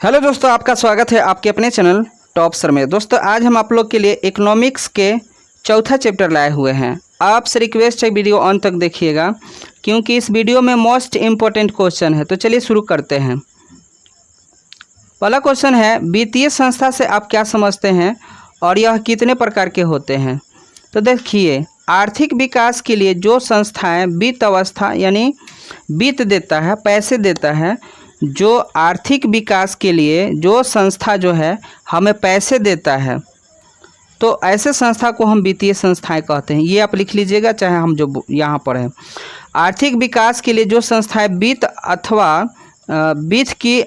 Hello दोस्तों, आपका स्वागत है आपके अपने चैनल टॉप सर में। दोस्तों आज हम आप लोग के लिए इकोनॉमिक्स के चौथा चैप्टर लाए हुए हैं। आपसे रिक्वेस्ट है वीडियो अंत तक देखिएगा क्योंकि इस वीडियो में मोस्ट इम्पोर्टेंट क्वेश्चन है। तो चलिए शुरू करते हैं। पहला क्वेश्चन है, वित्तीय संस्था से आप क्या समझते हैं और यह कितने प्रकार के होते हैं। तो देखिए, आर्थिक विकास के लिए जो संस्थाएं वित्त अवस्था यानी वित्त देता है, पैसे देता है, जो आर्थिक विकास के लिए जो संस्था जो है हमें पैसे देता है, तो ऐसे संस्था को हम वित्तीय संस्थाएं कहते हैं। ये आप लिख लीजिएगा, चाहे हम जो यहाँ पर है। आर्थिक विकास के लिए जो संस्थाएं वित्त अथवा वित्त की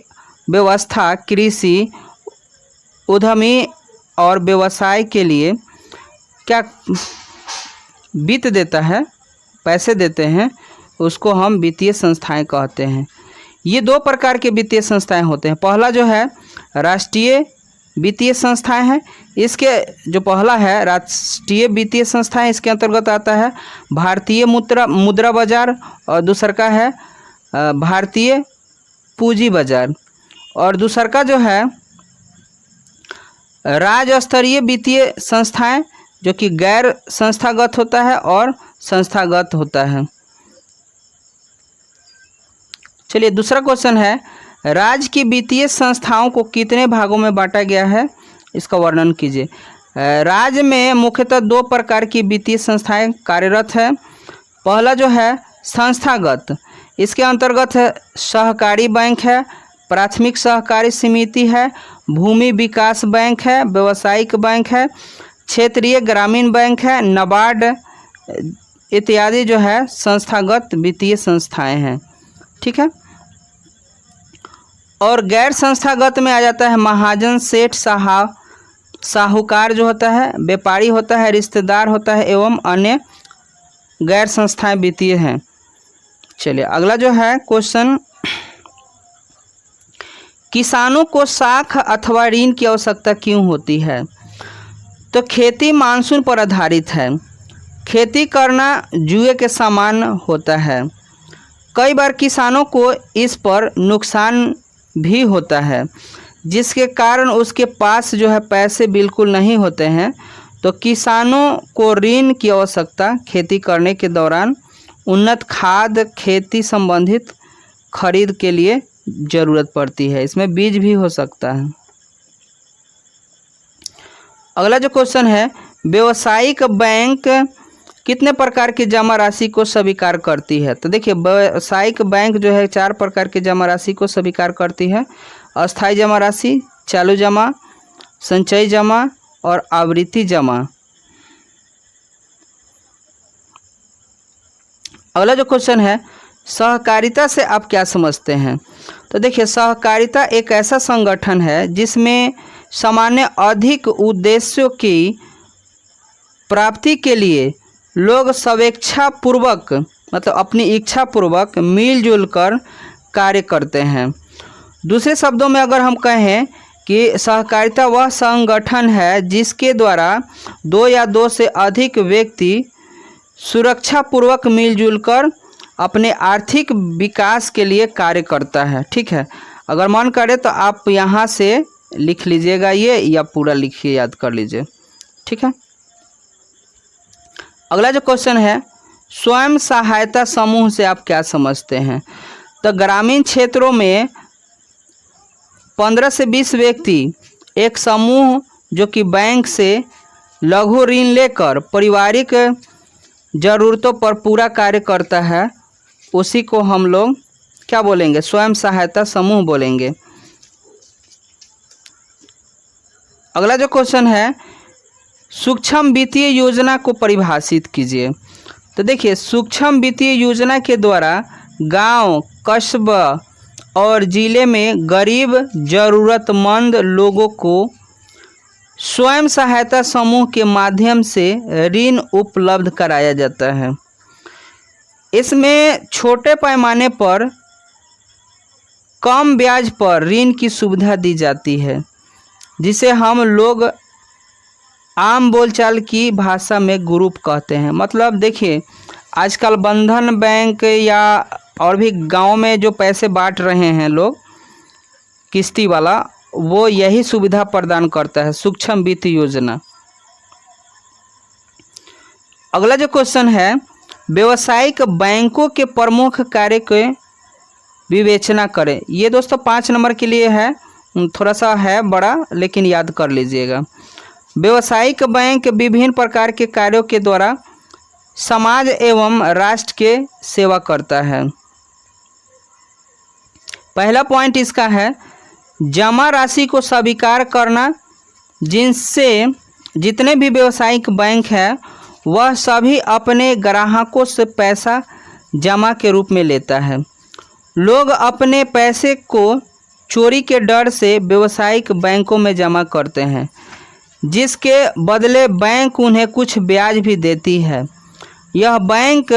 व्यवस्था कृषि, उद्यमी और व्यवसाय के लिए क्या वित्त देता है, पैसे देते हैं, उसको हम वित्तीय संस्थाएं कहते हैं। ये दो प्रकार के वित्तीय संस्थाएं होते हैं। पहला जो है राष्ट्रीय वित्तीय संस्थाएं हैं। इसके जो पहला है राष्ट्रीय वित्तीय संस्थाएं, इसके अंतर्गत आता है भारतीय मुद्रा बाजार और दूसरा का है भारतीय पूंजी बाजार। और दूसरा का जो है राज्य स्तरीय वित्तीय संस्थाएं, जो कि गैर संस्थागत होता है और संस्थागत होता है। चलिए दूसरा क्वेश्चन है, राज्य की वित्तीय संस्थाओं को कितने भागों में बांटा गया है, इसका वर्णन कीजिए। राज्य में मुख्यतः दो प्रकार की वित्तीय संस्थाएं कार्यरत है। पहला जो है संस्थागत, इसके अंतर्गत है सहकारी बैंक है, प्राथमिक सहकारी समिति है, भूमि विकास बैंक है, व्यावसायिक बैंक है, क्षेत्रीय ग्रामीण बैंक है, नाबार्ड इत्यादि जो है संस्थागत वित्तीय संस्थाएं हैं। ठीक है। और गैर संस्थागत में आ जाता है महाजन, सेठ, साहूकार जो होता है, व्यापारी होता है, रिश्तेदार होता है एवं अन्य गैर संस्थाएं वित्तीय हैं। चलिए अगला जो है क्वेश्चन, किसानों को साख अथवा ऋण की आवश्यकता क्यों होती है। तो खेती मानसून पर आधारित है। खेती करना जुए के समान होता है। कई बार किसानों को इस पर नुकसान भी होता है, जिसके कारण उसके पास जो है पैसे बिल्कुल नहीं होते हैं। तो किसानों को ऋण की आवश्यकता खेती करने के दौरान उन्नत खाद, खेती संबंधित खरीद के लिए ज़रूरत पड़ती है। इसमें बीज भी हो सकता है। अगला जो क्वेश्चन है, व्यावसायिक बैंक कितने प्रकार की जमा राशि को स्वीकार करती है। तो देखिए, व्यावसायिक बैंक जो है 4 प्रकार की जमा राशि को स्वीकार करती है। अस्थायी जमा राशि, चालू जमा, संचयी जमा और आवृत्ति जमा। अगला जो क्वेश्चन है, सहकारिता से आप क्या समझते हैं। तो देखिए, सहकारिता एक ऐसा संगठन है जिसमें सामान्य अधिक उद्देश्यों की प्राप्ति के लिए लोग स्वेच्छा पूर्वक, मतलब अपनी इच्छा पूर्वक मिलजुल कर कार्य करते हैं। दूसरे शब्दों में अगर हम कहें कि सहकारिता वह संगठन है जिसके द्वारा 2 या 2 से अधिक व्यक्ति सुरक्षा पूर्वक मिलजुल कर अपने आर्थिक विकास के लिए कार्य करता है। ठीक है। अगर मन करे तो आप यहाँ से लिख लीजिएगा ये, या पूरा लिखिए, याद कर लीजिए। ठीक है। अगला जो क्वेश्चन है, स्वयं सहायता समूह से आप क्या समझते हैं। तो ग्रामीण क्षेत्रों में 15 से 20 व्यक्ति एक समूह जो कि बैंक से लघु ऋण लेकर पारिवारिक ज़रूरतों पर पूरा कार्य करता है, उसी को हम लोग क्या बोलेंगे, स्वयं सहायता समूह बोलेंगे। अगला जो क्वेश्चन है, सूक्ष्म वित्तीय योजना को परिभाषित कीजिए। तो देखिए, सूक्ष्म वित्तीय योजना के द्वारा गांव, कस्बा और ज़िले में गरीब ज़रूरतमंद लोगों को स्वयं सहायता समूह के माध्यम से ऋण उपलब्ध कराया जाता है। इसमें छोटे पैमाने पर कम ब्याज पर ऋण की सुविधा दी जाती है, जिसे हम लोग आम बोलचाल की भाषा में ग्रुप कहते हैं। मतलब देखिए, आजकल बंधन बैंक या और भी गांव में जो पैसे बांट रहे हैं लोग, किस्ती वाला, वो यही सुविधा प्रदान करता है, सूक्ष्म वित्त योजना। अगला जो क्वेश्चन है, व्यावसायिक बैंकों के प्रमुख कार्य के विवेचना करें। ये दोस्तों 5 नंबर के लिए है, थोड़ा सा है बड़ा लेकिन याद कर लीजिएगा। व्यावसायिक बैंक विभिन्न प्रकार के कार्यों के द्वारा समाज एवं राष्ट्र के सेवा करता है। पहला पॉइंट इसका है, जमा राशि को स्वीकार करना, जिनसे जितने भी व्यावसायिक बैंक हैं वह सभी अपने ग्राहकों से पैसा जमा के रूप में लेता है। लोग अपने पैसे को चोरी के डर से व्यावसायिक बैंकों में जमा करते हैं, जिसके बदले बैंक उन्हें कुछ ब्याज भी देती है। यह बैंक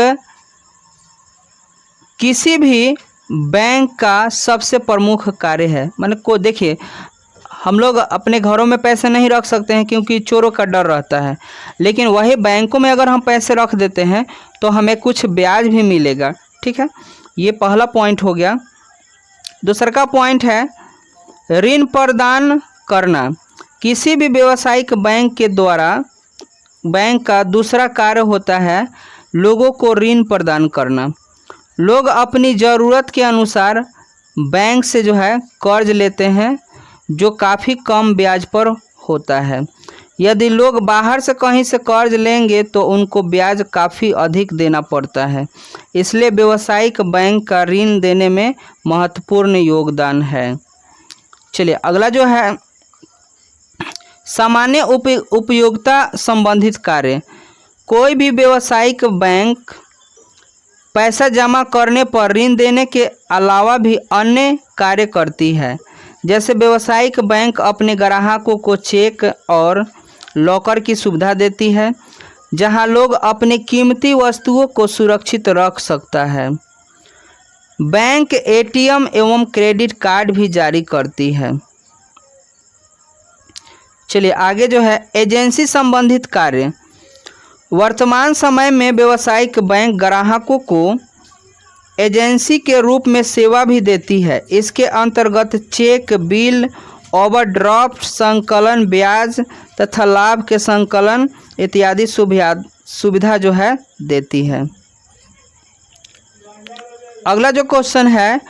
किसी भी बैंक का सबसे प्रमुख कार्य है। माने को देखिए, हम लोग अपने घरों में पैसे नहीं रख सकते हैं क्योंकि चोरों का डर रहता है, लेकिन वही बैंकों में अगर हम पैसे रख देते हैं तो हमें कुछ ब्याज भी मिलेगा। ठीक है, ये पहला पॉइंट हो गया। दूसरा का पॉइंट है ऋण प्रदान करना। किसी भी व्यावसायिक बैंक के द्वारा बैंक का दूसरा कार्य होता है लोगों को ऋण प्रदान करना। लोग अपनी ज़रूरत के अनुसार बैंक से जो है कर्ज लेते हैं, जो काफ़ी कम ब्याज पर होता है। यदि लोग बाहर से कहीं से कर्ज लेंगे तो उनको ब्याज काफ़ी अधिक देना पड़ता है, इसलिए व्यावसायिक बैंक का ऋण देने में महत्वपूर्ण योगदान है। चलिए अगला जो है, सामान्य उपयोगिता संबंधित कार्य। कोई भी व्यावसायिक बैंक पैसा जमा करने पर ऋण देने के अलावा भी अन्य कार्य करती है। जैसे व्यावसायिक बैंक अपने ग्राहकों को चेक और लॉकर की सुविधा देती है, जहां लोग अपनी कीमती वस्तुओं को सुरक्षित रख सकता है। बैंक एटीएम एवं क्रेडिट कार्ड भी जारी करती है। चलिए आगे जो है, एजेंसी संबंधित कार्य। वर्तमान समय में व्यावसायिक बैंक ग्राहकों को एजेंसी के रूप में सेवा भी देती है। इसके अंतर्गत चेक, बिल, ओवरड्राफ्ट, संकलन, ब्याज तथा लाभ के संकलन इत्यादि सुविधा जो है देती है। अगला जो क्वेश्चन है,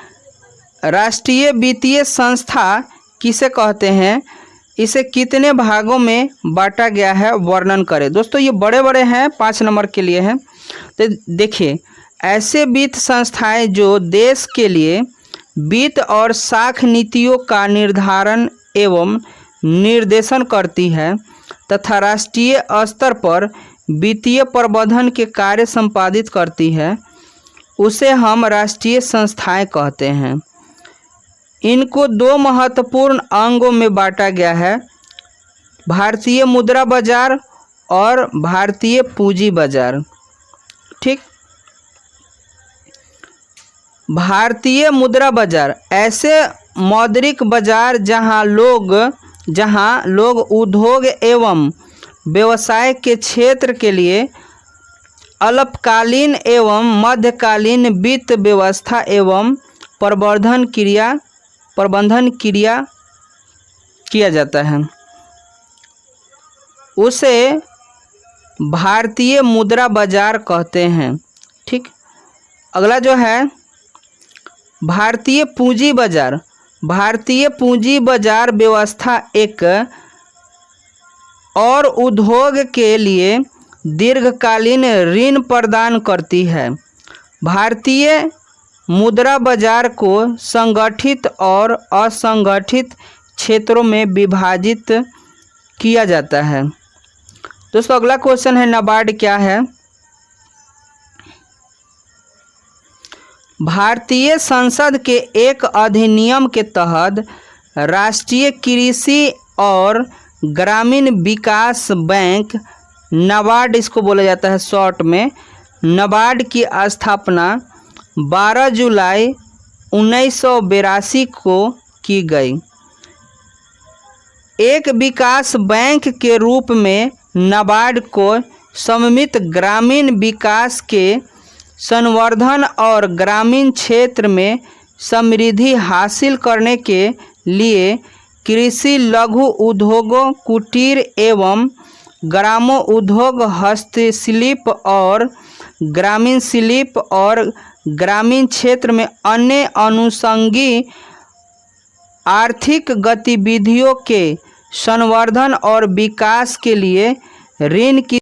राष्ट्रीय वित्तीय संस्था किसे कहते हैं, इसे कितने भागों में बांटा गया है, वर्णन करें। दोस्तों ये बड़े बड़े हैं, 5 नंबर के लिए हैं। तो देखिए, ऐसे वित्त संस्थाएं जो देश के लिए वित्त और साख नीतियों का निर्धारण एवं निर्देशन करती है तथा राष्ट्रीय स्तर पर वित्तीय प्रबंधन के कार्य संपादित करती है, उसे हम राष्ट्रीय संस्थाएं कहते हैं। इनको 2 महत्वपूर्ण अंगों में बांटा गया है, भारतीय मुद्रा बाजार और भारतीय पूंजी बाजार। ठीक, भारतीय मुद्रा बाजार ऐसे मौद्रिक बाजार जहां लोग उद्योग एवं व्यवसाय के क्षेत्र के लिए अल्पकालीन एवं मध्यकालीन वित्त व्यवस्था एवं प्रबंधन क्रिया किया जाता है, उसे भारतीय मुद्रा बाजार कहते हैं। ठीक, अगला जो है, भारतीय पूंजी बाजार। भारतीय पूंजी बाजार व्यवस्था एक और उद्योग के लिए दीर्घकालीन ऋण प्रदान करती है। भारतीय मुद्रा बाजार को संगठित और असंगठित क्षेत्रों में विभाजित किया जाता है। दोस्तों अगला क्वेश्चन है, नाबार्ड क्या है। भारतीय संसद के एक अधिनियम के तहत राष्ट्रीय कृषि और ग्रामीण विकास बैंक नाबार्ड, इसको बोला जाता है शॉर्ट में, नाबार्ड की स्थापना 12 जुलाई 1982 को की गई। एक विकास बैंक के रूप में नाबार्ड को सममित ग्रामीण विकास के संवर्धन और ग्रामीण क्षेत्र में समृद्धि हासिल करने के लिए कृषि, लघु उद्योगों, कुटीर एवं ग्रामो उद्योग, हस्तशिल्प और ग्रामीण शिल्प और ग्रामीण क्षेत्र में अन्य अनुषंगी आर्थिक गतिविधियों के संवर्धन और विकास के लिए ऋण की